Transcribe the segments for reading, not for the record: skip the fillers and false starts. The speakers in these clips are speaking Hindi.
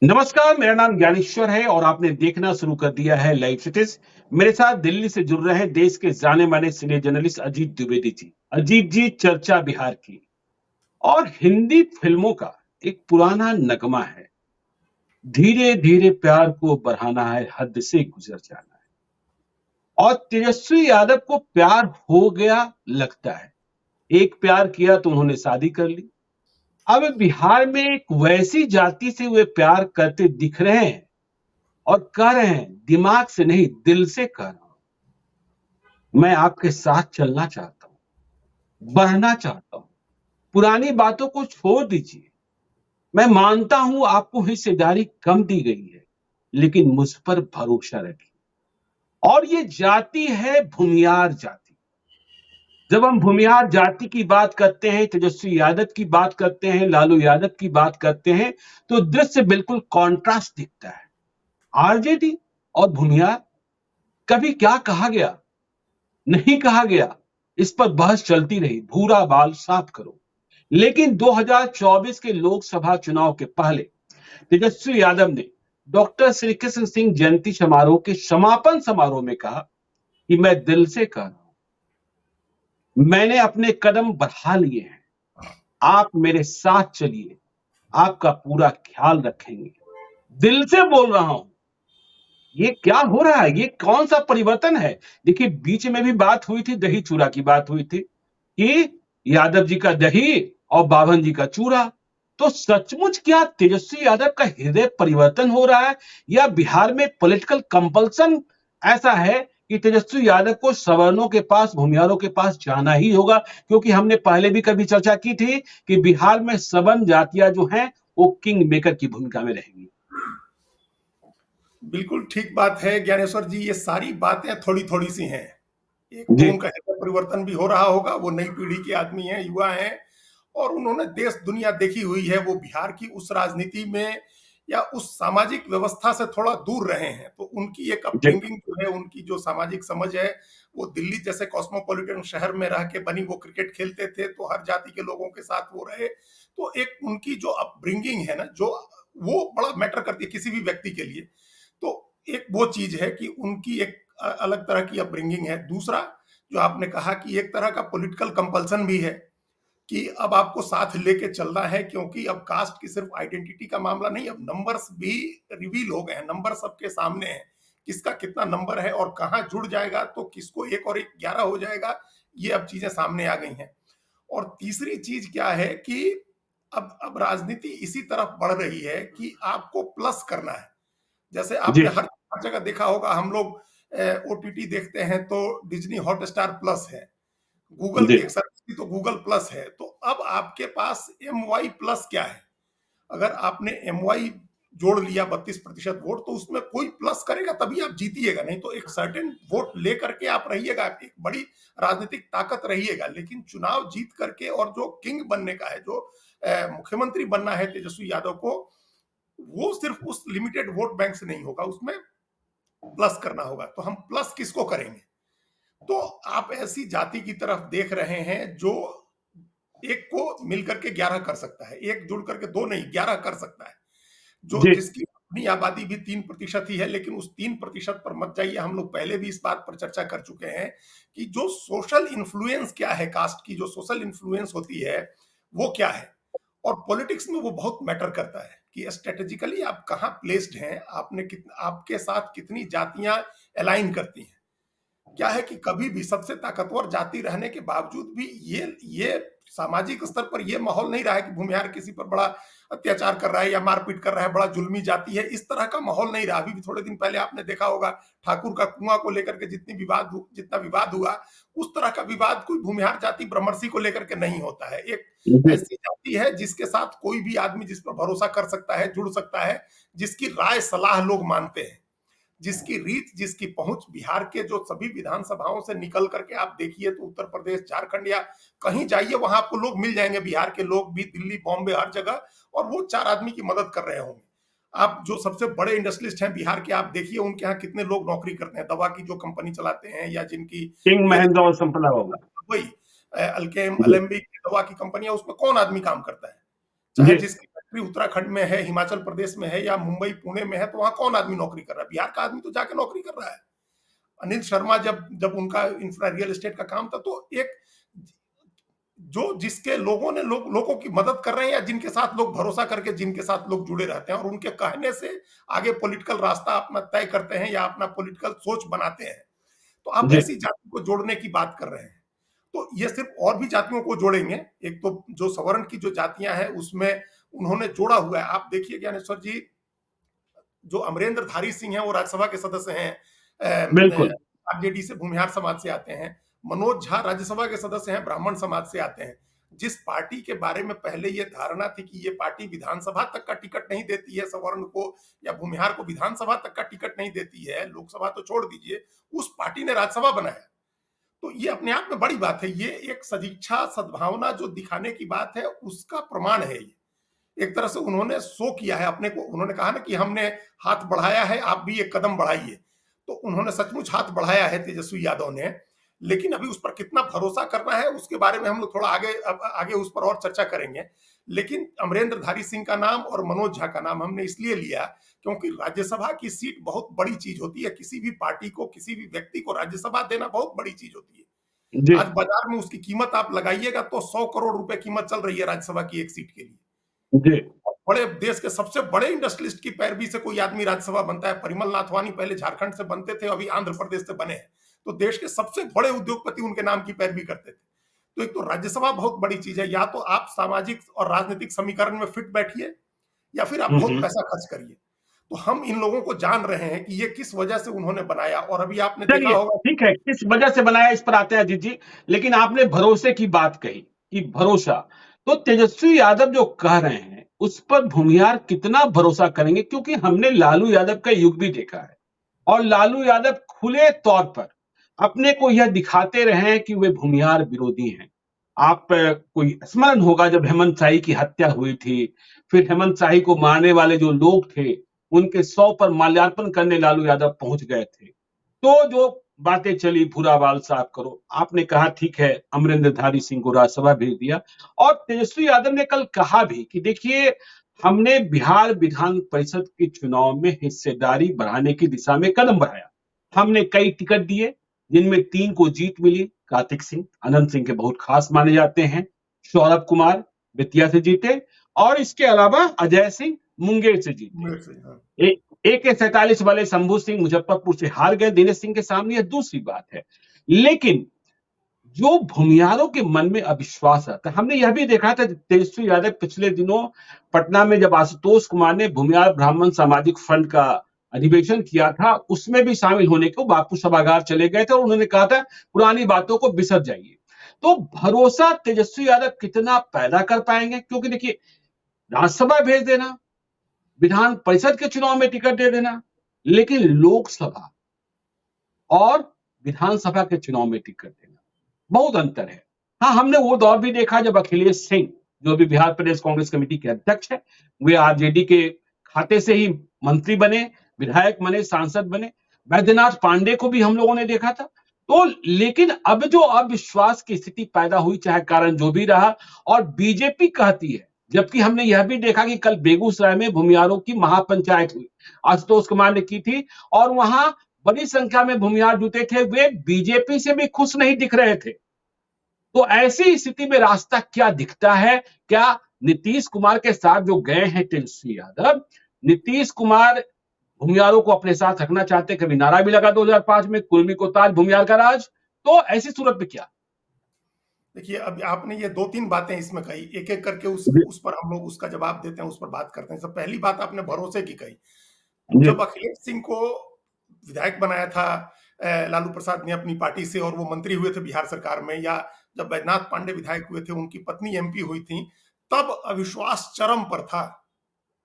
नमस्कार, मेरा नाम ज्ञानेश्वर है और आपने देखना शुरू कर दिया है लाइव सिटीज। मेरे साथ दिल्ली से जुड़ रहे हैं देश के जाने माने सीनियर जर्नलिस्ट अजीत द्विवेदी जी। अजीत जी, चर्चा बिहार की और हिंदी फिल्मों का एक पुराना नगमा है। धीरे धीरे प्यार को बढ़ाना है, हद से गुजर जाना है। और तेजस्वी यादव को प्यार हो गया लगता है। एक प्यार किया तो उन्होंने शादी कर ली। अब बिहार में एक वैसी जाति से वे प्यार करते दिख रहे हैं और कह रहे हैं, दिमाग से नहीं दिल से कह रहा हूं, मैं आपके साथ चलना चाहता हूं, बढ़ना चाहता हूं। पुरानी बातों को छोड़ दीजिए। मैं मानता हूं आपको हिस्सेदारी कम दी गई है, लेकिन मुझ पर भरोसा रखिए। और ये जाति है भूमियार जाति। जब हम भूमियार जाति की बात करते हैं, तेजस्वी यादव की बात करते हैं, लालू यादव की बात करते हैं, तो दृश्य बिल्कुल कॉन्ट्रास्ट दिखता है। आरजेडी और भूमियार, कभी क्या कहा गया, नहीं कहा गया, इस पर बहस चलती रही, भूरा बाल साफ करो। लेकिन 2024 के लोकसभा चुनाव के पहले तेजस्वी यादव ने डॉक्टर श्री कृष्ण सिंह जयंती समारोह के समापन समारोह में कहा कि मैं दिल से कह रहा हूं, मैंने अपने कदम बढ़ा लिए हैं, आप मेरे साथ चलिए, आपका पूरा ख्याल रखेंगे। दिल से बोल रहा हूं। ये क्या हो रहा है? ये कौन सा परिवर्तन है? देखिए, बीच में भी बात हुई थी, दही चूड़ा की बात हुई थी कि यादव जी का दही और बाभन जी का चूड़ा। तो सचमुच क्या तेजस्वी यादव का हृदय परिवर्तन हो रहा है, या बिहार में पॉलिटिकल कंपल्सन ऐसा है कि तेजस्वी यादव को सवर्णों के पास, भूमिहारों के पास जाना ही होगा? क्योंकि हमने पहले भी कभी चर्चा की थी कि बिहार में सवर्ण जातियां जो हैं वो किंग मेकर की भूमिका में रहेंगी। बिल्कुल ठीक बात है ज्ञानेश्वर जी। ये सारी बातें थोड़ी थोड़ी सी हैं। एक तो जी। उनका हृदय परिवर्तन भी हो रहा होगा, वो नई पीढ़ी के आदमी हैं, युवा हैं, और उन्होंने देश दुनिया देखी हुई है। वो बिहार की उस राजनीति में या उस सामाजिक व्यवस्था से थोड़ा दूर रहे हैं, तो उनकी एक जी। अपब्रिंगिंग जो है, उनकी जो सामाजिक समझ है, वो दिल्ली जैसे कॉस्मोपॉलिटन शहर में रह के बनी। वो क्रिकेट खेलते थे तो हर जाति के लोगों के साथ वो रहे। तो एक उनकी जो अपब्रिंगिंग है ना, जो वो बड़ा मैटर करती है किसी भी व्यक्ति के लिए। तो एक वो चीज है कि उनकी एक अलग तरह की अपब्रिंगिंग है। दूसरा, जो आपने कहा कि एक तरह का पॉलिटिकल कंपल्सन भी है कि अब आपको साथ लेके चलना है, क्योंकि अब कास्ट की सिर्फ आइडेंटिटी का मामला नहीं, अब नंबर्स भी रिवील हो गए हैं। नंबर सबके सामने है, किसका कितना नंबर है और कहाँ जुड़ जाएगा, तो किसको 1 और 1 11 हो जाएगा। ये अब चीजें सामने आ गई हैं। और तीसरी चीज क्या है कि अब राजनीति इसी तरफ बढ़ रही है कि आपको प्लस करना है। जैसे आपने जी। हर जगह देखा होगा, हम लोग ओटीटी देखते हैं तो डिज्नी हॉटस्टार प्लस है, गूगल जी। की एक सर्विस थी तो गूगल प्लस है। तो अब आपके पास एम वाई प्लस क्या है? अगर आपने एम वाई जोड़ लिया 32% वोट, तो उसमें कोई प्लस करेगा तभी आप जीतिएगा, नहीं तो एक सर्टेन वोट लेकर के आप रहिएगा, एक बड़ी राजनीतिक ताकत रहिएगा। लेकिन चुनाव जीत करके और जो किंग बनने का है, जो मुख्यमंत्री बनना है तेजस्वी यादव को, वो सिर्फ उस लिमिटेड वोट बैंक से नहीं होगा, उसमें प्लस करना होगा। तो हम प्लस किसको करेंगे? तो आप ऐसी जाति की तरफ देख रहे हैं जो एक को मिलकर के 11 कर सकता है, एक जुड़ करके 2 नहीं 11 कर सकता है, जो जी। जिसकी अपनी आबादी भी 3% ही है। लेकिन उस 3% पर मत जाइए। हम लोग पहले भी इस बात पर चर्चा कर चुके हैं कि जो सोशल इन्फ्लुएंस क्या है, कास्ट की जो सोशल इन्फ्लुएंस होती है, वो क्या है। और पॉलिटिक्स में वो बहुत मैटर करता है कि स्ट्रेटेजिकली आप कहाँ प्लेस्ड हैं, आपने आपके साथ कितनी जातियां अलाइन करती हैं। क्या है कि कभी भी सबसे ताकतवर जाति रहने के बावजूद भी ये सामाजिक स्तर पर ये माहौल नहीं रहा है कि भूमिहार किसी पर बड़ा अत्याचार कर रहा है या मारपीट कर रहा है, बड़ा जुल्मी जाति है, इस तरह का माहौल नहीं रहा। अभी भी थोड़े दिन पहले आपने देखा होगा, ठाकुर का कुआं को लेकर के जितना विवाद हुआ, उस तरह का विवाद कोई भूमिहार जाति ब्रह्मर्षि को लेकर के नहीं होता है। एक जी। ऐसी जाति है जिसके साथ कोई भी आदमी जिस पर भरोसा कर सकता है, जुड़ सकता है, जिसकी राय सलाह लोग मानते हैं, जिसकी रीत, जिसकी पहुंच बिहार के जो सभी विधानसभाओं से निकल करके आप देखिए तो उत्तर प्रदेश, झारखंड या कहीं जाइए, वहां आपको लोग मिल जाएंगे, बिहार के लोग भी, दिल्ली, बॉम्बे, हर जगह, और वो 4 आदमी की मदद कर रहे होंगे। आप जो सबसे बड़े इंडस्ट्रियलिस्ट हैं बिहार के, आप देखिए उनके यहाँ कितने लोग नौकरी करते हैं, दवा की जो कंपनी चलाते हैं या जिनकी किंग ये महेंद्र और संपला होगा। वही अल्केम जी। अलेम्बिक दवा की कंपनियां, उसमें कौन आदमी काम करता है? चाहे जी। जिसकी फैक्ट्री उत्तराखंड में है, हिमाचल प्रदेश में है या मुंबई पुणे में है, तो वहां कौन आदमी नौकरी कर रहा है? बिहार का आदमी तो जाके नौकरी कर रहा है। अनिल शर्मा जब जब उनका इंफ्रा रियल एस्टेट का काम था, तो एक जो जिसके लोगों की मदद कर रहे हैं, या जिनके साथ लोग भरोसा करके जिनके साथ लोग जुड़े रहते हैं और उनके कहने से आगे पॉलिटिकल रास्ता अपना तय करते हैं या अपना पॉलिटिकल सोच बनाते हैं, तो आप जी ऐसी जाति को जोड़ने की बात कर रहे हैं। तो ये सिर्फ और भी जातियों को जोड़ेंगे। एक तो जो सवर्ण की जो जातियां हैं उसमें उन्होंने जोड़ा हुआ है। आप देखिए ज्ञानेश्वर जी, जो अमरेंद्रधारी सिंह हैं वो राज्यसभा के सदस्य हैं, बिल्कुल। आरजेडी से, भूमिहार समाज से आते हैं। मनोज झा राज्यसभा के सदस्य हैं, ब्राह्मण समाज से आते हैं। जिस पार्टी के बारे में पहले ये धारणा थी कि ये पार्टी विधानसभा तक का टिकट नहीं देती है सवर्ण को, या भूमिहार को विधानसभा तक का टिकट नहीं देती है, लोकसभा तो छोड़ दीजिए, उस पार्टी ने राज्यसभा बनाया। तो ये अपने आप में बड़ी बात है। ये एक सदिच्छा सद्भावना जो दिखाने की बात है, उसका प्रमाण है ये। एक तरह से उन्होंने शो किया है अपने को। उन्होंने कहा ना कि हमने हाथ बढ़ाया है, आप भी एक कदम बढ़ाइए। तो उन्होंने सचमुच हाथ बढ़ाया है तेजस्वी यादव ने, लेकिन अभी उस पर कितना भरोसा करना है उसके बारे में हम लोग थोड़ा आगे उस पर और चर्चा करेंगे। लेकिन अमरेंद्रधारी सिंह का नाम और मनोज झा का नाम हमने इसलिए लिया क्योंकि राज्यसभा की सीट बहुत बड़ी चीज होती है। किसी भी पार्टी को, किसी भी व्यक्ति को राज्यसभा देना बहुत बड़ी चीज होती जी है। आज बाजार में उसकी कीमत आप लगाइएगा तो 100 करोड़ रुपए कीमत चल रही है राज्यसभा की एक सीट के लिए। जी बड़े देश के सबसे बड़े इंडस्ट्रियलिस्ट की पैरवी से कोई आदमी राज्यसभा बनता है। परिमल नाथवानी पहले झारखंड से बनते थे, अभी आंध्र प्रदेश से बने हैं। तो देश के सबसे बड़े उद्योगपति उनके नाम की पैरवी करते थे। तो एक तो राज्यसभा बहुत बड़ी चीज है। या तो आप सामाजिक और राजनीतिक समीकरण में फिट बैठिए, या फिर आप बहुत हम्म। पैसा खर्च करिए। तो हम इन लोगों को जान रहे हैं कि ये किस वजह से उन्होंने बनाया। और अभी आपने देखा चलिए होगा। ठीक है, किस वजह से बनाया इस पर आते हैं अजीत जी। लेकिन आपने भरोसे की बात कही कि भरोसा, तो तेजस्वी यादव जो कह रहे हैं उस पर भूमिहार कितना भरोसा करेंगे, क्योंकि हमने लालू यादव का युग भी देखा है और लालू यादव खुले तौर पर अपने को यह दिखाते रहे हैं कि वे भूमिहार विरोधी हैं। आप कोई स्मरण होगा जब हेमंत शाही की हत्या हुई थी, फिर हेमंत शाही को मारने वाले जो लोग थे उनके 100 पर माल्यार्पण करने लालू यादव पहुंच गए थे। तो जो बातें चली, भूरा बाल साफ करो, आपने कहा ठीक है, अमरिंदरधारी सिंह को राज्यसभा भेज दिया। और तेजस्वी यादव ने कल कहा भी कि देखिए, हमने बिहार विधान परिषद के चुनाव में हिस्सेदारी बढ़ाने की दिशा में कदम बढ़ाया। हमने कई टिकट दिए जिनमें 3 को जीत मिली। कार्तिक सिंह अनंत सिंह के बहुत खास माने जाते हैं, सौरभ कुमार बेतिया से जीते, और इसके अलावा अजय सिंह मुंगेर से जीते। मेरे से, हाँ। AK-47 वाले शंभू सिंह मुजफ्फरपुर से हार गए दिनेश सिंह के सामने, यह दूसरी बात है। लेकिन जो भूमिहारों के मन में अविश्वास आता है, हमने यह भी देखा था तेजस्वी यादव पिछले दिनों पटना में जब आशुतोष कुमार ने भूमिहार ब्राह्मण सामाजिक फंड का अधिवेशन किया था, उसमें भी शामिल होने को बापू सभागार चले गए थे और उन्होंने कहा था पुरानी बातों को बिसर जाइए। तो भरोसा तेजस्वी यादव कितना पैदा कर पाएंगे, क्योंकि देखिए, राज्यसभा भेज देना, विधान परिषद के चुनाव में टिकट दे देना, लेकिन लोकसभा और विधानसभा के चुनाव में टिकट देना बहुत अंतर है। हाँ, हमने वो दौर भी देखा जब अखिलेश सिंह, जो भी बिहार प्रदेश कांग्रेस कमेटी के अध्यक्ष है, वे आरजेडी के खाते से ही मंत्री बने, विधायक बने, सांसद बने। बैद्यनाथ पांडे को भी हम लोगों ने देखा था। तो लेकिन अब जो अविश्वास की स्थिति पैदा हुई, चाहे कारण जो भी रहा, और बीजेपी कहती है, जबकि हमने यह भी देखा कि कल बेगूसराय में भूमिहारों की महापंचायत हुई, आशुतोष कुमार ने की थी, और वहां बड़ी संख्या में भूमिहार जुटे थे, वे बीजेपी से भी खुश नहीं दिख रहे थे। तो ऐसी स्थिति में रास्ता क्या दिखता है? क्या नीतीश कुमार के साथ जो गए हैं तेजस्वी यादव, नीतीश कुमार भूमिहारों को अपने साथ रखना चाहते? कभी नारा भी लगा 2005 में, कुर्मी को ताज भूमिहार का राज। तो ऐसी सूरत में क्या? देखिए, अब आपने ये 2-3 बातें इसमें कही, एक-एक करके जी उस पर हम लोग उसका जवाब देते हैं, उस पर बात करते हैं। सब पहली बात आपने भरोसे की कही। जी जब अखिलेश सिंह को विधायक बनाया था लालू प्रसाद ने अपनी पार्टी से, और वो मंत्री हुए थे बिहार सरकार में, या जब बैद्यनाथ पांडे विधायक हुए थे, उनकी पत्नी एमपी हुई थी, तब अविश्वास चरम पर था।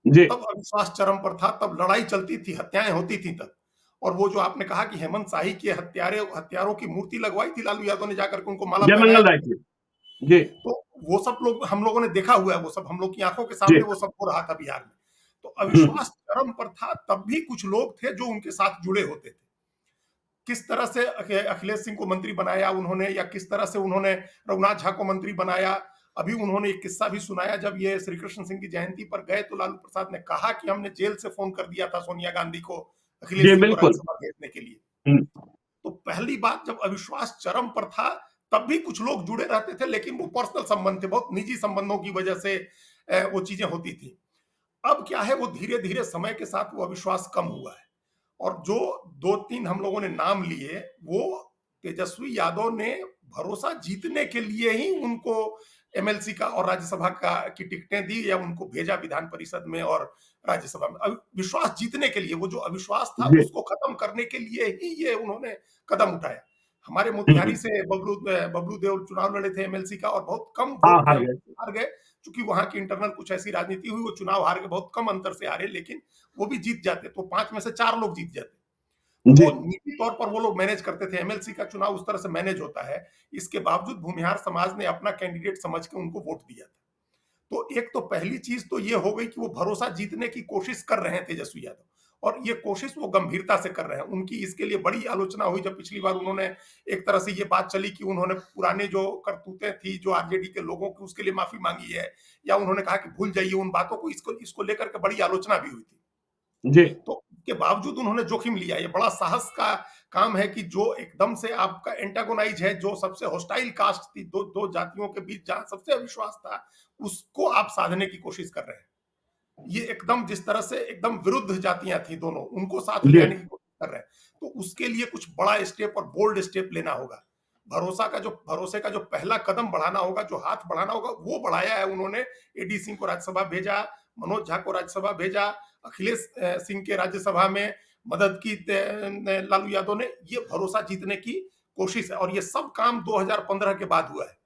जी तब अविश्वास चरम पर था, तब लड़ाई चलती थी, हत्याएं होती थी तब। और वो जो आपने कहा कि हेमंत शाही के हत्यारों की मूर्ति लगवाई थी लालू यादव ने, जाकर के उनको माला जय पहनाया। मंगल राय जी। जी तो वो सब लोग हम लोगों ने देखा हुआ है, वो सब हम लोग की आंखों के जी सामने वो सब हो रहा था बिहार में। तो अविश्वास चरम पर था, तब भी कुछ लोग थे जो उनके साथ जुड़े होते थे। किस तरह से अखिलेश सिंह को मंत्री बनाया उन्होंने, या किस तरह से उन्होंने रघुनाथ झा को मंत्री बनाया, अभी उन्होंने एक किस्सा भी सुनाया, जब ये श्री कृष्ण सिंह की जयंती पर गए तो लालू प्रसाद ने कहा कि हमने जेल से फोन कर दिया था सोनिया गांधी को अखिलेश जी, सिंह को बिल्कुल। राज्यसभा भेजने के लिए। हुँ, तो पहली बात, जब अविश्वास चरम पर था तब भी कुछ लोग जुड़े रहते थे, लेकिन वो पर्सनल संबंध थे, बहुत निजी संबंधों की वजह से वो चीजें होती थी। अब क्या है, वो धीरे धीरे समय के साथ वो अविश्वास कम हुआ है। और जो दो तीन हम लोगों ने नाम लिए, वो तेजस्वी यादव ने भरोसा जीतने के लिए ही उनको एमएलसी का और राज्यसभा का की टिकटें दी, या उनको भेजा विधान परिषद में और राज्यसभा में। विश्वास जीतने के लिए, वो जो अविश्वास था जी। उसको खत्म करने के लिए ही ये उन्होंने कदम उठाया। हमारे हुँ, मोतिहारी हुँ। से बबलू देव चुनाव लड़े थे एमएलसी का, और बहुत कम हाँ, वोट थे, हार हम गए। हार गए। चूंकि वहां की इंटरनल कुछ ऐसी राजनीति हुई, वो चुनाव हार के बहुत कम अंतर से हारे, लेकिन वो भी जीत जाते तो 5 में से 4 लोग जीत जाते। तो जी। वो निजी तौर पर वो लोग मैनेज करते थे, एमएलसी का चुनाव उस तरह से मैनेज होता है। इसके बावजूद भूमिहार समाज ने अपना कैंडिडेट समझ के उनको वोट दिया था। तो एक तो पहली चीज तो ये हो गई कि वो भरोसा जीतने की कोशिश कर रहे हैं तेजस्वी यादव, और ये कोशिश वो गंभीरता से कर रहे हैं। उनकी इसके लिए बड़ी आलोचना हुई जब पिछली बार उन्होंने, एक तरह से ये बात चली कि उन्होंने पुराने जो करतूतें थी जो आरजेडी के लोगों की, उसके लिए माफी मांगी है, या उन्होंने कहा कि भूल जाइए उन बातों को। इसको इसको लेकर के बड़ी आलोचना भी हुई थी। जी। तो इसके बावजूद उन्होंने जोखिम लिया। ये बड़ा साहस का काम है कि जो एकदम से आपका एंटागोनाइज है, जो सबसे हॉस्टाइल कास्ट थी, दो दो जातियों के बीच जहां सबसे अविश्वास था, उसको आप साधने की कोशिश कर रहे हैं। ये एकदम जिस तरह से एकदम विरुद्ध जातियां थी दोनों, उनको साथ ले जी। आने की कोशिश कर रहे हैं। तो उसके लिए कुछ बड़ा स्टेप और बोल्ड स्टेप लेना होगा। भरोसे का जो पहला कदम बढ़ाना होगा, जो हाथ बढ़ाना होगा, वो बढ़ाया है उन्होंने। एडी सिंह को राज्यसभा भेजा, मनोज झा को राज्यसभा भेजा, अखिलेश सिंह के राज्यसभा में मदद की लालू यादव ने। ये भरोसा जीतने की कोशिश है, और ये सब काम 2015 के बाद हुआ है।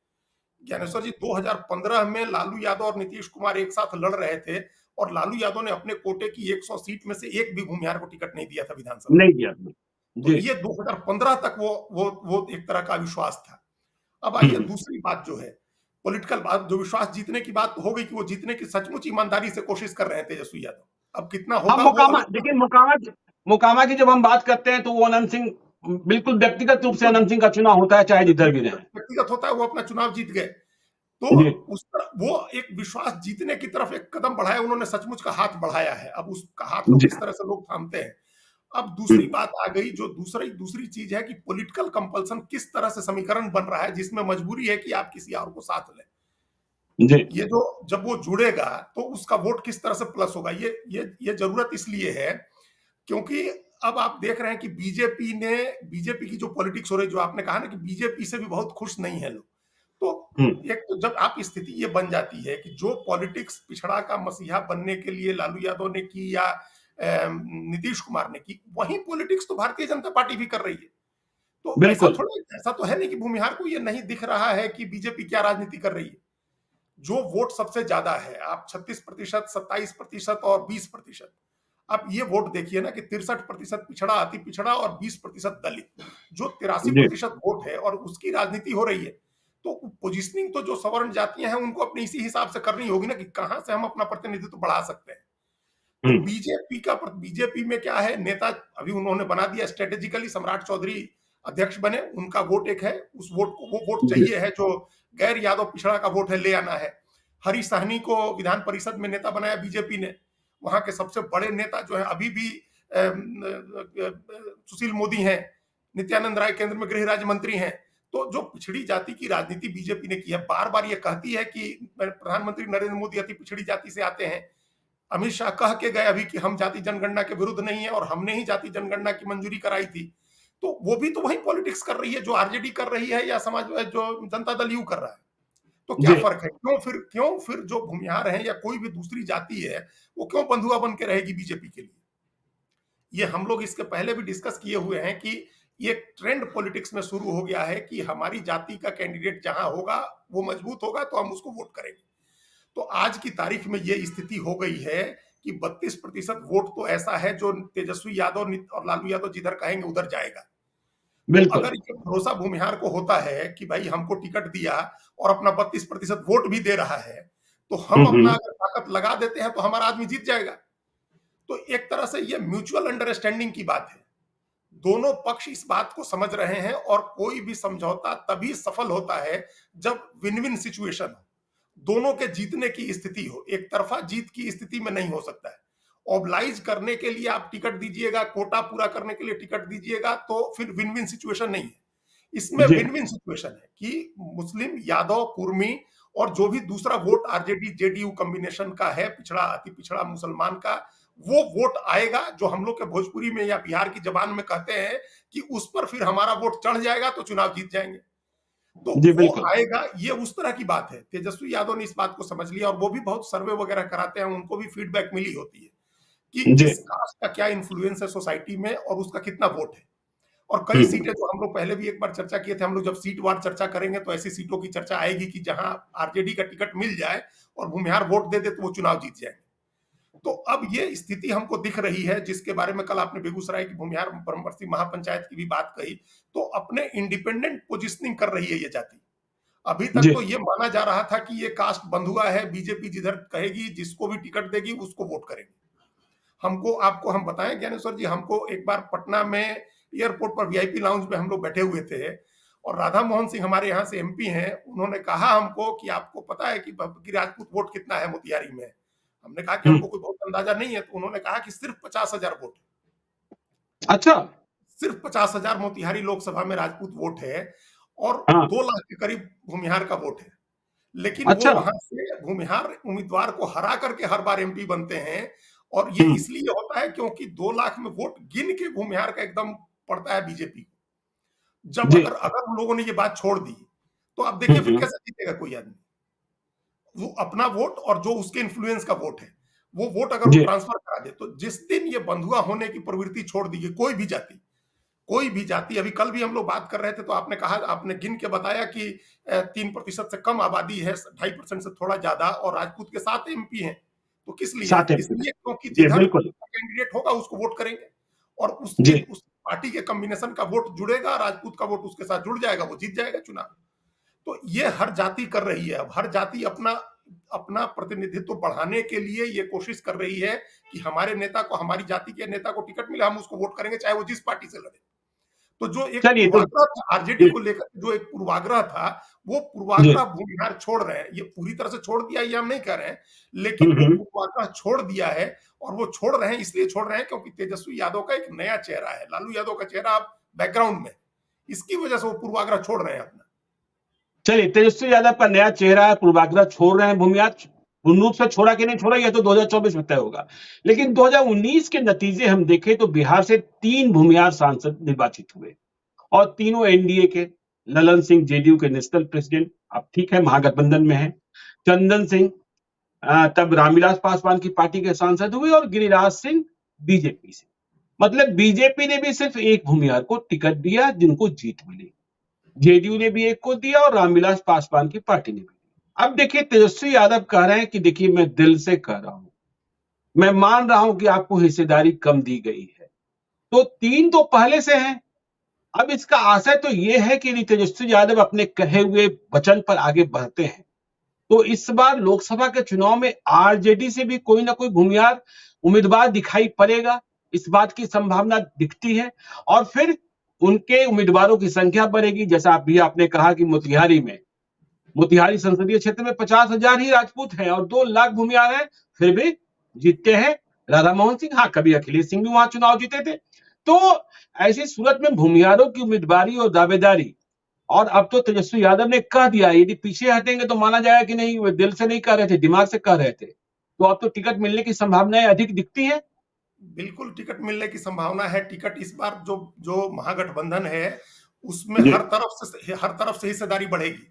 ज्ञानेश्वर जी, 2015 में लालू यादव और नीतीश कुमार एक साथ लड़ रहे थे, और लालू यादव ने अपने कोटे की 100 सीट में से एक भी भूमिहार को टिकट नहीं दिया था विधानसभा में। नहीं दिया आपने। तो जी। ये 2015 तक वो एक तरह का विश्वास था। अब हुँ, आइए हुँ। दूसरी बात जो है, पॉलिटिकल बात, जो विश्वास जीतने की बात हो गई कि वो जीतने की सचमुच ईमानदारी से कोशिश कर रहे हैं तेजस्वी यादव। अब कितना हाँ, होगा वो मोकामा अलग बात देखिए, मोकामा की जब हम बात करते हैं तो वो अनंत सिंह, बिल्कुल व्यक्तिगत रूप से है। अनंत सिंह का चुनाव होता है, चाहे जिधर भी रहें। व्यक्तिगत होता है, वो अपना चुनाव जीत गए। तो जी। उस तरह वो एक विश्वास जीतने की तरफ एक कदम बढ़ाया, उन्होंने सचमुच का हाथ बढ़ाया है। अब उसका हाथ को जी। किस तरह से लोग थामते हैं। अब हुँ, दूसरी बात आ गई, जो दूसरी दूसरी चीज है कि पॉलिटिकल कंपल्सन किस तरह से समीकरण बन रहा है, जिसमें मजबूरी है कि आप किसी और को साथ लें। जी। ये जो जब वो जुड़ेगा तो उसका वोट किस तरह से प्लस होगा, ये जरूरत इसलिए है क्योंकि अब आप देख रहे हैं कि बीजेपी की जो पॉलिटिक्स हो रही है, जो आपने कहा ना कि बीजेपी से भी बहुत खुश नहीं है लोग। तो हुँ, एक तो जब आप स्थिति ये बन जाती है कि जो पॉलिटिक्स पिछड़ा का मसीहा बनने के लिए लालू यादव ने की, या नीतीश कुमार ने की, वही पॉलिटिक्स तो भारतीय जनता पार्टी भी कर रही है। तो बिल्कुल। ऐसा तो है नहीं कि भूमिहार को ये नहीं दिख रहा है कि बीजेपी क्या राजनीति कर रही है। जो वोट सबसे ज्यादा है, आप 36%, 27% और 20%, आप ये वोट देखिए ना कि 63% पिछड़ा, अति पिछड़ा और 20% दलित, जो 83 जी। प्रतिशत वोट है, और उसकी राजनीति हो रही है। तो पोजिशनिंग तो जो सवर्ण जातियां हैं उनको अपने इसी हिसाब से करनी होगी ना कि कहां से हम अपना प्रतिनिधित्व बढ़ा सकते हैं। तो हुँ, बीजेपी में क्या है, नेता अभी उन्होंने बना दिया स्ट्रेटेजिकली, सम्राट चौधरी अध्यक्ष बने, उनका वोट एक है, उस वोट को, वो वोट जी। चाहिए है जो गैर यादव पिछड़ा का वोट है, ले आना है। हरी सहनी को विधान परिषद में नेता बनाया बीजेपी ने। वहां के सबसे बड़े नेता जो है अभी भी सुशील मोदी हैं। नित्यानंद राय केंद्र में गृह राज्य मंत्री हैं। तो जो पिछड़ी जाति की राजनीति बीजेपी ने की है, बार बार ये कहती है कि प्रधानमंत्री नरेंद्र मोदी अति पिछड़ी जाति से आते हैं। अमित शाह कह के गए अभी कि हम जाति जनगणना के विरुद्ध नहीं है, और हमने ही जाति जनगणना की मंजूरी कराई थी। तो वो भी तो वही पॉलिटिक्स कर रही है जो आरजेडी कर रही है, या समाज जो जनता दल यू कर रहा है। तो क्या जी। फर्क है, क्यों फिर जो भूमिहार है या कोई भी दूसरी जाति है, वो क्यों बंधुआ बन के रहेगी बीजेपी के लिए। ये हम लोग इसके पहले भी डिस्कस किए हुए हैं कि ये ट्रेंड पॉलिटिक्स में शुरू हो गया है कि हमारी जाति का कैंडिडेट जहां होगा, वो मजबूत होगा तो हम उसको वोट करेंगे। तो आज की तारीख में ये स्थिति हो गई है कि 32% वोट तो ऐसा है जो तेजस्वी यादव और लालू यादव जिधर कहेंगे उधर जाएगा। तो बिल्कुल। अगर ये भरोसा भूमिहार को होता है कि भाई हमको टिकट दिया और अपना 32% वोट भी दे रहा है, तो हम हुँ, अपना हुँ। अगर ताकत लगा देते हैं तो हमारा आदमी जीत जाएगा। तो एक तरह से ये म्यूचुअल अंडरस्टैंडिंग की बात है। दोनों पक्ष इस बात को समझ रहे हैं, और कोई भी समझौता तभी सफल होता है जब विन विन सिचुएशन हो। दोनों के जीतने की स्थिति हो, एक तरफा जीत की स्थिति में नहीं हो सकता है। ऑब्लाइज करने के लिए आप टिकट दीजिएगा, कोटा पूरा करने के लिए टिकट दीजिएगा, तो फिर विन विन सिचुएशन नहीं है। इसमें जी विन विन सिचुएशन है कि मुस्लिम, यादव, कुर्मी और जो भी दूसरा वोट आरजेडी जेडीयू कॉम्बिनेशन का है, पिछड़ा अति पिछड़ा मुसलमान का, वो वोट आएगा जो हम लोग के भोजपुरी में या बिहार की जबान में कहते हैं कि उस पर फिर हमारा वोट चढ़ जाएगा तो चुनाव जीत जाएंगे। तो जी वो बिल्कुल। आएगा, ये उस तरह की बात है। तेजस्वी यादव ने इस बात को समझ लिया और वो भी बहुत सर्वे वगैरह कराते हैं, उनको भी फीडबैक मिली होती है कि जी। इस कास्ट का क्या इन्फ्लुएंस है सोसाइटी में और उसका कितना वोट है। और कई हम्म। सीटें जो हम लोग पहले भी एक बार चर्चा किए थे, हम लोग जब सीट वार चर्चा करेंगे तो ऐसी सीटों की चर्चा आएगी कि जहां आरजेडी का टिकट मिल जाए और भूमिहार वोट दे दे तो वो चुनाव जीत जाएंगे। तो अब ये स्थिति हमको दिख रही है, जिसके बारे में कल आपने बेगूसराय की भूमिहार ब्रह्मवर्षी महापंचायत की भी बात कही, तो अपने इंडिपेंडेंट पोजिशनिंग कर रही है ये जाति। अभी तक जी तो ये माना जा रहा था कि ये कास्ट बंधुआ है, बीजेपी जिधर कहेगी जिसको भी टिकट देगी उसको वोट करेंगे। हमको आपको हम बताएं ज्ञानेश्वर जी, हमको एक बार पटना में एयरपोर्ट पर वीआईपी लाउंज में हम लोग बैठे हुए थे और राधा मोहन सिंह हमारे यहाँ से एमपी हैं, उन्होंने कहा हमको कि आपको पता है कि राजपूत वोट कितना है मोतिहारी में। हमने कहा कि हम्म। हमको कोई बहुत अंदाजा नहीं है, तो उन्होंने कहा कि सिर्फ 50,000 वोट, अच्छा। सिर्फ 50,000 मोतिहारी लोकसभा में राजपूत वोट है और हाँ। 2 लाख के करीब भूमिहार का वोट है। लेकिन वो अच्छा। वहां से भूमिहार उम्मीदवार को हरा करके हर बार एमपी बनते हैं और ये हम्म। इसलिए होता है क्योंकि 2 लाख में वोट गिन के भूमिहार का एकदम पड़ता है बीजेपी को। जब जी। अगर हम लोगों ने ये बात छोड़ दी तो अब देखिए फिर हम्म। कैसे जीतेगा कोई आदमी। वो अपना वोट और जो उसके इन्फ्लुएंस का वोट है, वो वोट अगर वो जी। ट्रांसफर करा दे, तो जिस दिन ये बंधुआ होने की प्रवृत्ति छोड़ दी, कोई भी जाति, कोई भी जाति, अभी कल भी हम लोग बात कर रहे थे तो आपने कहा, आपने गिन के बताया कि 3% से कम आबादी है, 2.5% से थोड़ा ज्यादा, और राजपूत के 7 एमपी हैं। तो किस लिए? 7 एमपी। इसलिए क्योंकि जी जिधर बिल्कुल। कैंडिडेट होगा उसको वोट करेंगे और जी उस पार्टी के कॉम्बिनेशन का वोट जुड़ेगा, राजपूत का वोट उसके साथ जुड़ जाएगा, वो जीत जाएगा चुनाव। तो ये हर जाति कर रही है। अब हर जाति अपना अपना प्रतिनिधित्व बढ़ाने के लिए ये कोशिश कर रही है कि हमारे नेता को, हमारी जाति के नेता को टिकट मिला, हम उसको वोट करेंगे चाहे वो जिस पार्टी से लड़े। तो जो एक चलिए तो। पूर्वाग्रह था आरजेडी जी को लेकर, जो एक पूर्वाग्रह था, वो जी। पूर्वाग्रह भूमिहार छोड़ रहे हैं। ये पूरी तरह से छोड़ दिया ये हम नहीं कह रहे हैं, लेकिन वो हम्म। पूर्वाग्रह छोड़ दिया है। और वो छोड़ रहे हैं, इसलिए छोड़ रहे हैं क्योंकि तेजस्वी यादव का एक नया चेहरा है, लालू यादव का चेहरा अब बैकग्राउंड में, इसकी वजह से वो पूर्वाग्रह छोड़ रहे हैं अपना। चलिए, तेजस्वी यादव का नया चेहरा है, पूर्वाग्रह छोड़ रहे हैं भूमिहार। पूर्ण रूप से छोड़ा कि नहीं छोड़ा यह तो 2024 में तय होगा। लेकिन 2019 के नतीजे हम देखें तो बिहार से 3 भूमिहार सांसद निर्वाचित हुए और तीनों एनडीए के। ललन सिंह जेडीयू के नेशनल प्रेसिडेंट, अब ठीक है महागठबंधन में है। चंदन सिंह तब रामविलास पासवान की पार्टी के सांसद हुए और गिरिराज सिंह बीजेपी से। मतलब बीजेपी ने भी सिर्फ एक भूमिहार को टिकट दिया जिनको जीत मिली, जेडीयू ने भी एक को दिया और रामविलास पासवान की पार्टी ने भी। अब देखिए, तेजस्वी यादव कह रहे हैं कि देखिए मैं दिल से कह रहा हूं, मैं मान रहा हूं कि आपको हिस्सेदारी कम दी गई है। तो 3 तो पहले से हैं। अब इसका आशय तो यह है कि यदि तेजस्वी यादव अपने कहे हुए वचन पर आगे बढ़ते हैं तो इस बार लोकसभा के चुनाव में आरजेडी से भी कोई ना कोई भूमिहार उम्मीदवार दिखाई पड़ेगा, इस बात की संभावना दिखती है। और फिर उनके उम्मीदवारों की संख्या बढ़ेगी। जैसा अभी आपने कहा कि मोतिहारी संसदीय क्षेत्र में 50,000 ही राजपूत हैं और 2 लाख भूमिहार हैं, फिर भी जीतते हैं राधा मोहन सिंह। हाँ, कभी अखिलेश सिंह भी वहां चुनाव जीते थे। तो ऐसी सूरत में भूमिहारों की उम्मीदवारी और दावेदारी, और अब तो तेजस्वी यादव ने कह दिया, यदि पीछे हटेंगे तो माना जाएगा कि नहीं वो दिल से नहीं कह रहे थे, दिमाग से कह रहे थे। तो अब तो टिकट मिलने की संभावनाएं अधिक दिखती हैं। बिल्कुल टिकट मिलने की संभावना है। टिकट इस बार जो जो महागठबंधन है उसमें जी हर तरफ से हिस्सेदारी बढ़ेगी।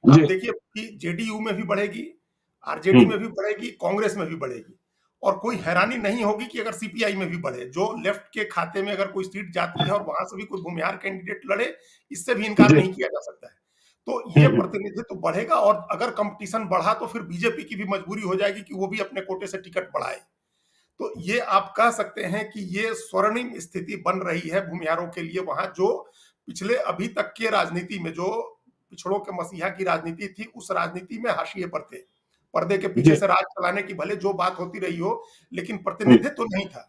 आप जी। देखिए कि जेडीयू में भी बढ़ेगी, आरजेडी हम्म। में भी बढ़ेगी, कांग्रेस में भी बढ़ेगी। और कोई हैरानी नहीं होगी कि अगर सीपीआई में भी बढ़े। जो लेफ्ट के खाते में अगर कोई सीट जाती है और वहां से भी कोई भूमिहार कैंडिडेट लड़े, इससे भी इनकार जी। नहीं किया जा सकता है। तो ये प्रतिनिधित्व बढ़ेगा और अगर कंपटीशन बढ़ा तो फिर बीजेपी की भी मजबूरी हो जाएगी कि वो भी अपने कोटे से टिकट बढ़ाए। तो ये आप कह सकते हैं कि ये स्वर्णिम स्थिति बन रही है भूमिहारों के लिए वहां, जो पिछले अभी तक के राजनीति में, जो पिछड़ों के मसीहा की राजनीति थी, उस राजनीति में हाशिए पर थे। पर्दे के पीछे जी। से राज चलाने की भले जो बात होती रही हो, लेकिन हम्म। प्रतिनिधित्व नहीं था।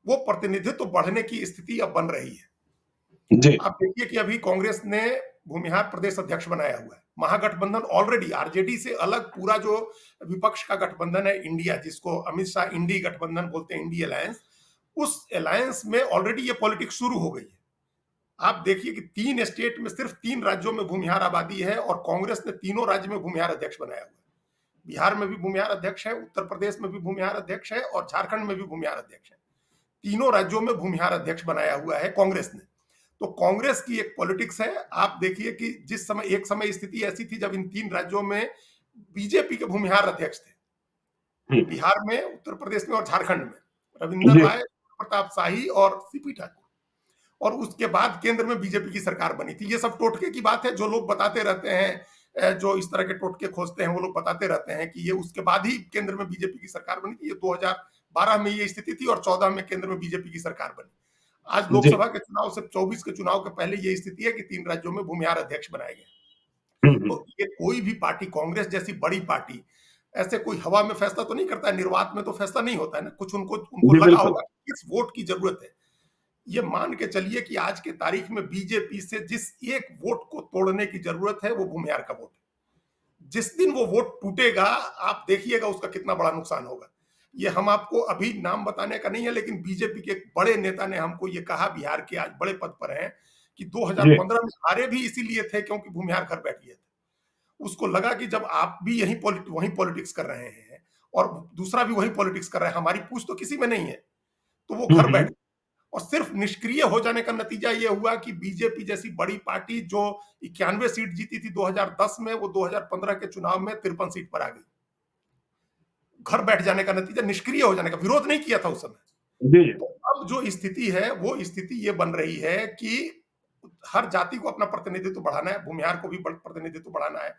वो प्रतिनिधित्व बढ़ने की स्थिति अब बन रही है। जी। आप देखिए कि अभी कांग्रेस ने भूमिहार प्रदेश अध्यक्ष बनाया हुआ है। महागठबंधन ऑलरेडी आरजेडी से अलग पूरा जो विपक्ष का गठबंधन है इंडिया, जिसको अमित शाह इंडी गठबंधन बोलते हैं, इंडी अलायंस, उस अलायंस में ऑलरेडी ये पॉलिटिक्स शुरू हो गई है। आप देखिए कि 3 स्टेट में सिर्फ 3 राज्यों में भूमिहार आबादी है और कांग्रेस ने तीनों राज्य में भूमिहार अध्यक्ष बनाया हुआ है। बिहार में भी भूमिहार अध्यक्ष है, उत्तर प्रदेश में भी भूमिहार अध्यक्ष है और झारखंड में भी भूमिहार अध्यक्ष है। तीनों राज्यों में भूमिहार अध्यक्ष बनाया हुआ है कांग्रेस ने। तो कांग्रेस की एक पॉलिटिक्स है। आप देखिए कि जिस समय एक समय स्थिति ऐसी थी जब इन 3 राज्यों में बीजेपी के भूमिहार अध्यक्ष थे, बिहार में, उत्तर प्रदेश में और झारखंड में रविंदर राय, प्रताप शाही और सीपी ठाकुर, और उसके बाद केंद्र में बीजेपी की सरकार बनी थी। ये सब टोटके की बात है जो लोग बताते रहते हैं, जो इस तरह के टोटके खोजते हैं वो लोग बताते रहते हैं कि ये उसके बाद ही केंद्र में बीजेपी की सरकार बनी थी। ये 2012 में ये स्थिति थी और 14 में केंद्र में बीजेपी की सरकार बनी। आज लोकसभा के चुनाव से 24 के चुनाव के पहले ये स्थिति है कि 3 राज्यों में भूमिहार अध्यक्ष बनाए गए। तो ये कोई भी पार्टी, कांग्रेस जैसी बड़ी पार्टी, ऐसे कोई हवा में फैसला तो नहीं करता है। निर्वात में तो फैसला नहीं होता है ना, कुछ उनको लगा होगा कि इस वोट की जरूरत है। ये मान के चलिए कि आज के तारीख में बीजेपी से जिस एक वोट को तोड़ने की जरूरत है वो भूमिहार का वोट है। जिस दिन वो वोट टूटेगा आप देखिएगा उसका कितना बड़ा नुकसान होगा। ये हम आपको अभी नाम बताने का नहीं है, लेकिन बीजेपी के एक बड़े नेता ने हमको ये कहा, बिहार के आज बड़े पद पर हैं, कि 2015 में हारे भी इसीलिए थे क्योंकि भूमिहार घर बैठ गए थे। उसको लगा कि जब आप भी वही पॉलिटिक्स कर रहे हैं और दूसरा भी वही पॉलिटिक्स कर रहा है, हमारी पूछ तो किसी में नहीं है, तो वो घर बैठ, और सिर्फ निष्क्रिय हो जाने का नतीजा ये हुआ कि बीजेपी जैसी बड़ी पार्टी जो 91 सीट जीती थी 2010 में, वो 2015 के चुनाव में 53 सीट पर आ गई। घर बैठ जाने का नतीजा, निष्क्रिय हो जाने का, विरोध नहीं किया था उस समय। तो अब जो स्थिति है वो स्थिति ये बन रही है कि हर जाति को अपना प्रतिनिधित्व बढ़ाना है, भूमिहार को भी प्रतिनिधित्व बढ़ाना है।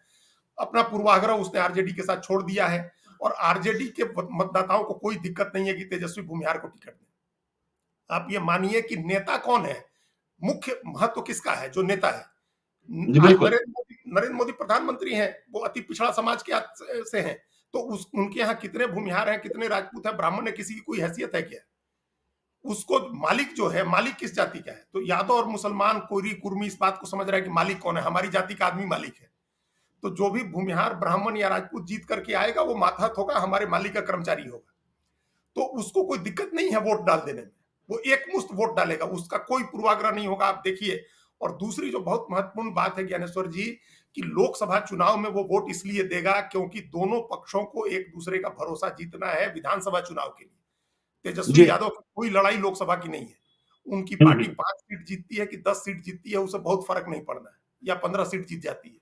अपना पूर्वाग्रह उसने आरजेडी के साथ छोड़ दिया है और आरजेडी के मतदाताओं को कोई दिक्कत नहीं है कि तेजस्वी भूमिहार को टिकट दें। आप ये मानिए कि नेता कौन है, मुख्य महत्व किसका है, जो नेता है। नरेंद्र मोदी प्रधानमंत्री हैं, वो अति पिछड़ा समाज के से हैं, तो उनके यहाँ कितने भूमिहार हैं, कितने राजपूत हैं, ब्राह्मण है, किसी की कोई हैसियत है क्या? उसको मालिक जो है, मालिक किस जाति का है? तो यादव और मुसलमान, कोरी कुर्मी इस बात को समझ रहा है कि मालिक कौन है, हमारी जाति का आदमी मालिक है। तो जो भी भूमिहार ब्राह्मण या राजपूत जीत करके आएगा वो मातहत होगा, हमारे मालिक का कर्मचारी होगा। तो उसको कोई दिक्कत नहीं है वोट डाल देने में, वो एक मुश्त वोट डालेगा, उसका कोई पूर्वाग्रह नहीं होगा। आप देखिए। और दूसरी जो बहुत महत्वपूर्ण बात है ज्ञानेश्वर जी, कि लोकसभा चुनाव में वो वोट इसलिए देगा क्योंकि दोनों पक्षों को एक दूसरे का भरोसा जीतना है विधानसभा चुनाव के लिए। तेजस्वी यादव की कोई लड़ाई लोकसभा की नहीं है। उनकी पार्टी 5 सीट जीतती है कि 10 सीट जीतती है, उसे बहुत फर्क नहीं पड़ना है, या 15 सीट जीत जाती है।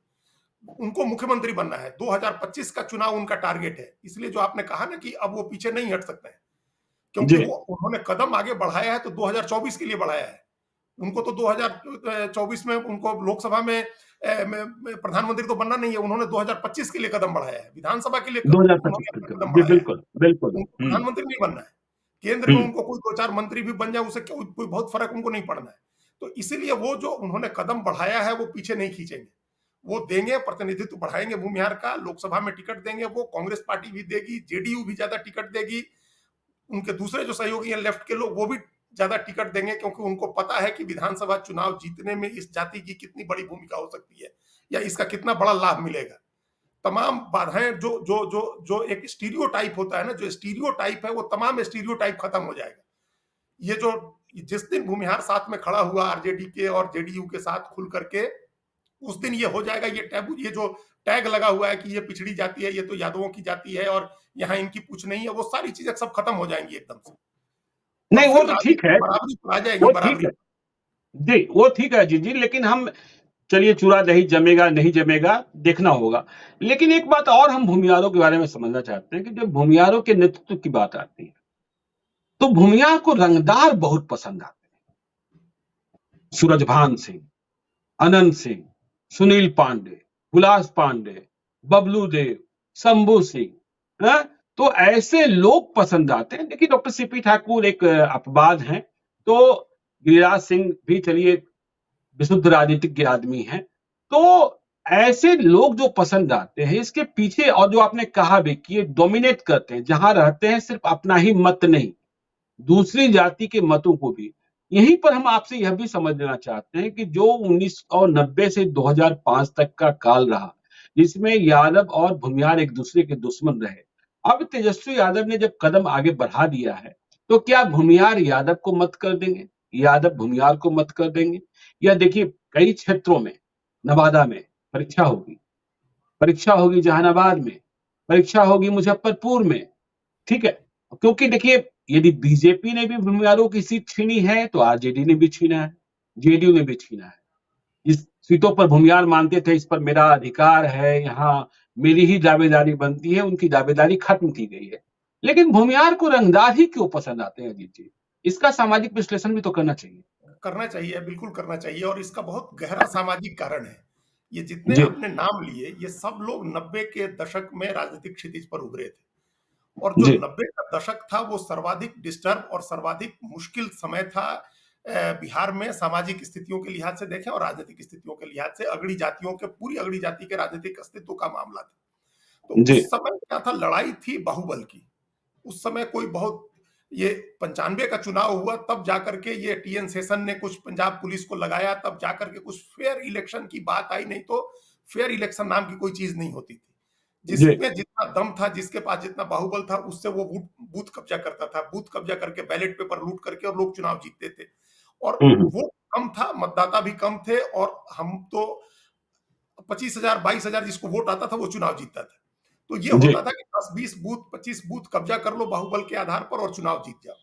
उनको मुख्यमंत्री बनना है। 2025 का चुनाव उनका टारगेट है। इसलिए जो आपने कहा ना कि अब वो पीछे नहीं हट सकते हैं, क्योंकि वो उन्होंने कदम आगे बढ़ाया है तो 2024 के लिए बढ़ाया है। उनको तो 2024 में उनको लोकसभा में प्रधानमंत्री तो बनना नहीं है, उन्होंने 2025 के लिए कदम बढ़ाया है, विधानसभा के लिए कदम बढ़ाया है। प्रधानमंत्री नहीं बनना है। केंद्र में उनको कोई 2-4 मंत्री भी बन जाए उसे कोई बहुत फर्क उनको नहीं पड़ना है। तो इसीलिए वो जो उन्होंने कदम बढ़ाया है वो पीछे नहीं खींचेंगे, वो देंगे, प्रतिनिधित्व बढ़ाएंगे भूमिहार का, लोकसभा में टिकट देंगे। वो कांग्रेस पार्टी भी देगी, जेडीयू भी ज्यादा टिकट देगी, उनके दूसरे जो सहयोगी हैं लेफ्ट के लोग वो भी ज्यादा टिकट देंगे, क्योंकि उनको पता है कि विधानसभा चुनाव जीतने में इस जाति की कितनी बड़ी भूमिका हो सकती है या इसका कितना बड़ा लाभ मिलेगा। तमाम बाधाएं जो जो जो जो एक स्टीरियोटाइप होता है ना, जो स्टीरियोटाइप है वो तमाम स्टीरियोटाइप खत्म हो जाएगा। ये जो जिस दिन भूमिहार साथ में खड़ा हुआ आरजेडी के और जेडीयू के साथ खुल करके, उस दिन ये हो जाएगा, ये टैबू, ये जो टैग लगा हुआ है कि ये पिछड़ी जाती है, ये तो यादवों की जाति है और यहाँ इनकी पूछ नहीं है, वो सारी चीजें सब खत्म हो जाएंगी एकदम से। नहीं वो तो ठीक है, बराबरी आ जाएगी, बराबरी जी वो ठीक है जी, लेकिन हम चलिए चूड़ा दही जमेगा नहीं जमेगा देखना होगा। लेकिन एक बात और हम भूमिहारों के बारे में समझना चाहते हैं कि जब भूमिहारों के नेतृत्व की बात आती है तो भूमिहार को रंगदार बहुत पसंद आते हैं। सूरजभान सिंह, अनंत सिंह, सुनील पांडे, हुलास पांडे, बबलू देव, शंभू सिंह, तो ऐसे लोग पसंद आते हैं। देखिए डॉक्टर सीपी ठाकुर एक अपवाद हैं, तो गिरिराज सिंह भी चलिए विशुद्ध राजनीतिक के आदमी हैं। तो ऐसे लोग जो पसंद आते हैं इसके पीछे, और जो आपने कहा भी कि ये डोमिनेट करते हैं, जहां रहते हैं सिर्फ अपना ही मत नहीं दूसरी जाति के मतों को भी, यहीं पर हम आपसे यह भी समझना चाहते हैं कि जो 1990 से 2005 तक का काल रहा, जिसमें यादव और भूमियार एक दूसरे के दुश्मन रहे। अब तेजस्वी यादव ने जब कदम आगे बढ़ा दिया है, तो क्या भूमियार यादव को मत कर देंगे? यादव भूमियार को मत कर देंगे? या देखिए कई क्षेत्रों में, नवादा में परीक्षा होगी, परीक्षा होगी जहानाबाद में, परीक्षा होगी मुजफ्फरपुर में। ठीक है? क्योंकि देखिए, यदि बीजेपी ने भी भूमिहारों की सीट छीनी है, तो आरजेडी ने भी छीना है, जेडीयू ने भी छीना है। जिस सीटों पर भूमिहार मानते थे, इस पर मेरा अधिकार है, यहाँ मेरी ही दावेदारी बनती है, उनकी दावेदारी खत्म की गई है। लेकिन भूमिहार को रंगदार ही क्यों पसंद आते हैं अजीत जी? इसका सामाजिक विश्लेषण भी तो करना चाहिए। करना चाहिए, बिल्कुल करना चाहिए और इसका बहुत गहरा सामाजिक कारण है। ये जितने जी, आपने नाम लिए, ये सब लोग 90 के दशक में राजनीतिक क्षितिज पर उभरे थे। और जो जी, 90 का दशक था वो सर्वाधिक डिस्टर्ब और सर्वाधिक मुश्किल समय था बिहार में सामाजिक स्थितियों के लिहाज से देखें और राजनीतिक स्थितियों के लिहाज से अगड़ी जातियों के पूरी अगड़ी जाति के राजनीतिक अस्तित्व का मामला था। तो जी, उस समय क्या था, लड़ाई थी बाहुबल की। उस समय कोई बहुत ये 95 का चुनाव हुआ तब जाकर के ये टीएन शेषन ने कुछ पंजाब पुलिस को लगाया, तब जाकर के कुछ फेयर इलेक्शन की बात आई, नहीं तो फेयर इलेक्शन नाम की कोई चीज नहीं होती थी। जी। जिसमें जितना दम था, जिसके पास जितना बाहुबल था, उससे वो बूथ बूथ कब्जा करता था, बूथ कब्जा करके बैलेट पेपर लूट करके और लोग चुनाव जीतते थे। और हुँ, हुँ। वो कम था, मतदाता भी कम थे और हम तो 25,000 22,000 जिसको वोट आता था वो चुनाव जीतता था। तो ये जी, होता था कि 10-20 बूथ 25 बूथ कब्जा कर लो बाहुबल के आधार पर और चुनाव जीत जाओ।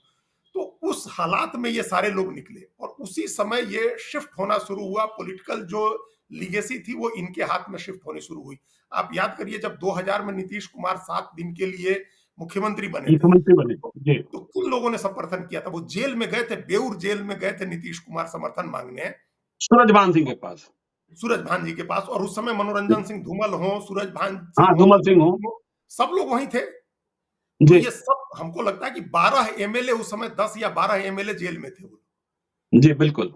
तो उस हालात में ये सारे लोग निकले और उसी समय ये शिफ्ट होना शुरू हुआ, पॉलिटिकल जो लीगेसी थी वो इनके हाथ में शिफ्ट होनी शुरू हुई। आप याद करिए जब 2000 में नीतीश कुमार 7 दिन के लिए मुख्यमंत्री बने थे, मुख्यमंत्री बने। जी, तो किन लोगों ने समर्थन किया था? वो जेल में गए थे, बेऊर जेल में गए थे नीतीश कुमार समर्थन मांगने। सूरजभान सिंह के पास। सूरज भान जी के पास, और उस समय मनोरंजन सिंह धूमल हो, सूरज भान हाँ, सिंह हो, धूमल सिंह मनोज हो। सिंह हो, सब लोग वहीं थे। तो जी, ये सब हमको लगता है कि 12 एमएलए उस समय 10 या 12 एमएलए जेल में थे वो, जी, बिल्कुल।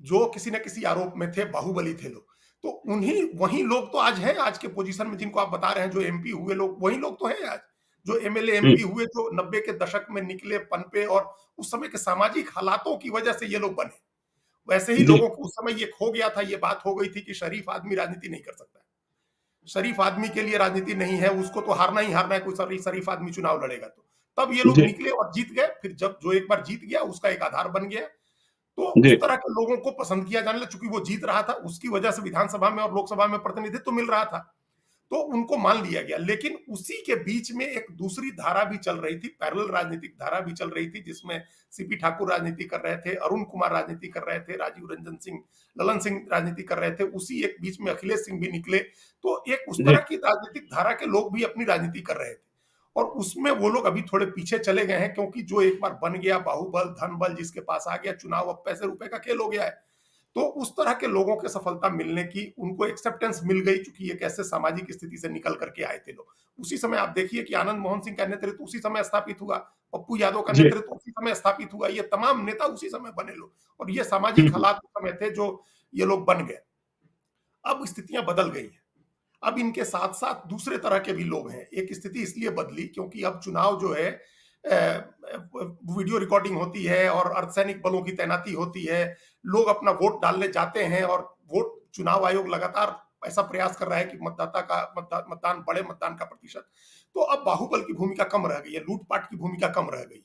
जो किसी न किसी आरोप में थे, बाहुबली थे लोग। तो उन्हीं वही लोग तो आज हैं, आज के पोजीशन में जिनको आप बता रहे हैं, जो एमपी हुए लोग, वही लोग तो हैं आज। जो एमएलए हुँ, एमपी हुए, जो 90 के दशक में निकले, पनपे और उस समय के सामाजिक हालातों की वजह से ये लोग बने। वैसे ही जी, लोगों को उस समय ये खो गया था, ये बात हो गई थी कि शरीफ आदमी राजनीति नहीं कर सकता है। शरीफ आदमी के लिए राजनीति नहीं है, उसको तो हारना ही हारना है, कोई शरीफ आदमी चुनाव लड़ेगा तो। तब ये लोग जी, निकले और जीत गए, फिर जब जो एक बार जीत गया उसका एक आधार बन गया। तो जी, उस तरह के लोगों को पसंद किया जाने लगा, चूंकि वो जीत रहा था, उसकी वजह से विधानसभा में और लोकसभा में प्रतिनिधित्व तो मिल रहा था, तो उनको मान लिया गया। लेकिन उसी के बीच में एक दूसरी धारा भी चल रही थी, पैरेलल राजनीतिक धारा भी चल रही थी, जिसमें सीपी ठाकुर राजनीति कर रहे थे, अरुण कुमार राजनीति कर रहे थे, राजीव रंजन सिंह, ललन सिंह राजनीति कर रहे थे, उसी एक बीच में अखिलेश सिंह भी निकले। तो एक उस जी, तरह की राजनीतिक धारा के लोग भी अपनी राजनीति कर रहे थे और उसमें वो लोग अभी थोड़े पीछे चले गए हैं, क्योंकि जो एक बार बन गया बाहुबल, धन बल जिसके पास आ गया, चुनाव अब पैसे रुपए का खेल हो गया है। तो उस तरह के लोगों के सफलता मिलने की उनको एक्सेप्टेंस मिल गई, चूंकि ये कैसे सामाजिक स्थिति से निकल करके आए थे लोग। उसी समय आप देखिए कि आनंद मोहन सिंह का नेतृत्व उसी समय स्थापित हुआ, पप्पू यादव का जी, नेतृत्व उसी समय स्थापित हुआ, ये तमाम नेता उसी समय बने लोग और ये हुँ, सामाजिक हुँ, हालात उस समय थे जो ये लोग बन गए। अब स्थितियां बदल गई हैं। अब इनके साथ साथ दूसरे तरह के भी लोग हैं। एक स्थिति इसलिए बदली क्योंकि अब चुनाव जो है वीडियो रिकॉर्डिंग होती है और अर्धसैनिक बलों की तैनाती होती है। लोग अपना वोट डालने जाते हैं और वोट चुनाव आयोग लगातार ऐसा प्रयास कर रहा है कि मतदाता का मतदान बढ़े, मतदान का प्रतिशत। तो अब बाहुबल की भूमिका कम रह गई है, लूटपाट की भूमिका कम रह गई है।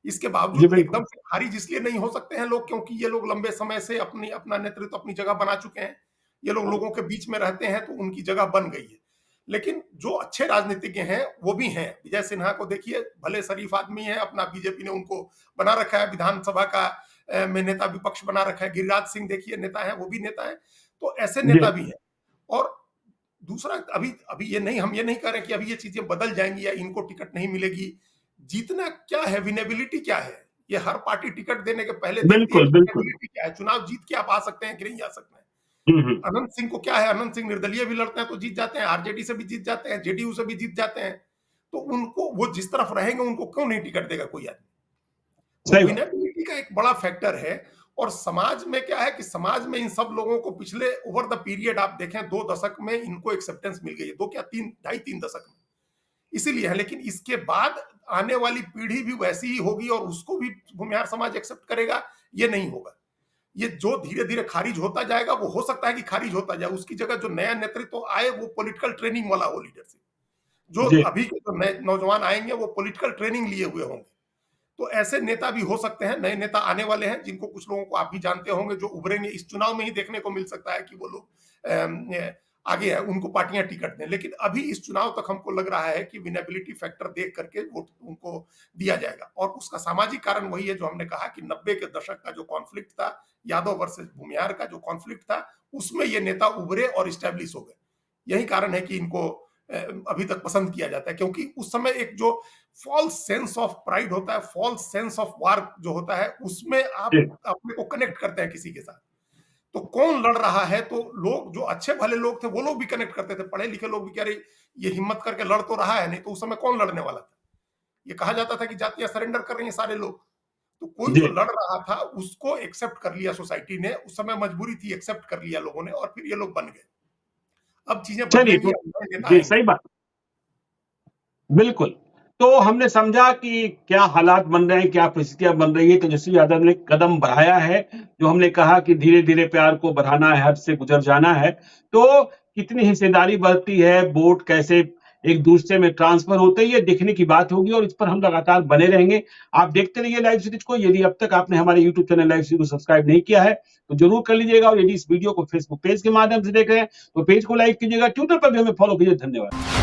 इसके जी, बावजूद बिल्कुल। एकदम से खारिज इसलिए नहीं हो सकते हैं लोग, क्योंकि ये लोग लंबे समय से अपनी अपना नेतृत्व अपनी जगह बना चुके हैं। ये लोग लोगों के बीच में रहते हैं तो उनकी जगह बन गई है। लेकिन जो अच्छे राजनीतिज्ञ हैं वो भी हैं। विजय सिन्हा को देखिए, भले शरीफ आदमी है, अपना बीजेपी ने उनको बना रखा है, विधानसभा का में नेता विपक्ष बना रखा है। गिरिराज सिंह देखिए नेता है, वो भी नेता है। तो ऐसे जी, नेता भी हैं। और दूसरा, अभी अभी ये नहीं, हम ये नहीं कह रहे कि अभी ये चीजें बदल जाएंगी या इनको टिकट नहीं मिलेगी। जीतना क्या है, विनेबिलिटी क्या है, ये हर पार्टी टिकट देने के पहले देखती है बिल्कुल, कि बिल्कुल। विनेबिलिटी क्या है, चुनाव जीत के आप आ सकते हैं कि नहीं आ सकते हैं। हुँ, हुँ, अनंत सिंह को क्या है, अनंत सिंह निर्दलीय भी लड़ते हैं तो जीत जाते हैं, आरजेडी से भी जीत जाते हैं, जेडीयू से भी जीत जाते हैं। तो उनको, वो जिस तरफ रहेंगे उनको क्यों नहीं टिकट देगा कोई आदमी। तो सही बात। विनेबिलिटी का एक बड़ा फैक्टर है। और समाज में क्या है कि समाज में इन सब लोगों को पिछले ओवर द पीरियड आप देखें 2 दशक में इनको एक्सेप्टेंस मिल गई है, 2 क्या 3, ढाई 3 दशक में इसीलिए है। लेकिन इसके बाद आने वाली पीढ़ी भी वैसी ही होगी और उसको भी भूमिहार समाज एक्सेप्ट करेगा, ये नहीं होगा। ये जो धीरे धीरे खारिज होता जाएगा, वो हो सकता है कि खारिज होता जाए, उसकी जगह जो नया नेतृत्व आए वो पॉलिटिकल ट्रेनिंग वाला हो लीडरशिप। जो जी अभी के जो नए नौजवान आएंगे वो पॉलिटिकल ट्रेनिंग लिए हुए होंगे। तो ऐसे नेता भी हो सकते हैं, नए नेता आने वाले हैं, जिनको कुछ लोगों को आप भी जानते होंगे, जो उभरेंगे। इस चुनाव में ही देखने को मिल सकता है कि वो लोग आगे है, उनको पार्टियां टिकट दें। लेकिन अभी इस चुनाव तक हमको लग रहा है कि विनेबिलिटी फैक्टर देख करके वोट उनको दिया जाएगा। और उसका सामाजिक कारण वही है जो हमने कहा कि 90 के दशक का जो कॉन्फ्लिक्ट था, यादव वर्सेस भूमिहार का जो कॉन्फ्लिक्ट था, उसमें ये नेता उभरे और इस्टेब्लिश हो गए। यही कारण है कि इनको अभी तक पसंद किया जाता है, क्योंकि उस समय एक जो फॉल्स सेंस ऑफ प्राइड होता है, फॉल्स सेंस ऑफ वार जो होता है, उसमें आप जी अपने को कनेक्ट करते हैं किसी के साथ। तो कौन लड़ रहा है, तो लोग जो अच्छे भले लोग थे वो लोग भी कनेक्ट करते थे, पढ़े लिखे लोग भी कह रहे ये हिम्मत करके लड़ तो रहा है, नहीं तो उस समय कौन लड़ने वाला था। ये कहा जाता था कि जातियां सरेंडर कर रही हैं सारे लोग। तो कोई जी जो लड़ रहा था उसको एक्सेप्ट कर लिया सोसाइटी ने, उस समय मजबूरी थी, एक्सेप्ट कर लिया लोगों ने, और फिर ये लोग बन गए। अब चीजें चलिए बदलेंगी, तो अब नए नेता जी आएंगे। सही बात, बिल्कुल। तो हमने समझा कि क्या हालात बन रहे हैं, क्या परिस्थितियां बन रही है। तेजस्वी यादव ने कदम बढ़ाया है, जो हमने कहा कि धीरे धीरे प्यार को बढ़ाना है, हद से गुजर जाना है। तो कितनी हिस्सेदारी बढ़ती है, वोट कैसे एक दूसरे में ट्रांसफर होते हैं, ये देखने की बात होगी और इस पर हम लगातार बने रहेंगे। आप देखते रहिए लाइव सीरीज को। यदि अब तक आपने हमारे यूट्यूब चैनल लाइव सीरीज को सब्सक्राइब नहीं किया है तो जरूर कर लीजिएगा, और यदि इस वीडियो को फेसबुक पेज के माध्यम से देख रहे हैं तो पेज को लाइक कीजिएगा, ट्विटर पर भी हमें फॉलो कीजिए। धन्यवाद।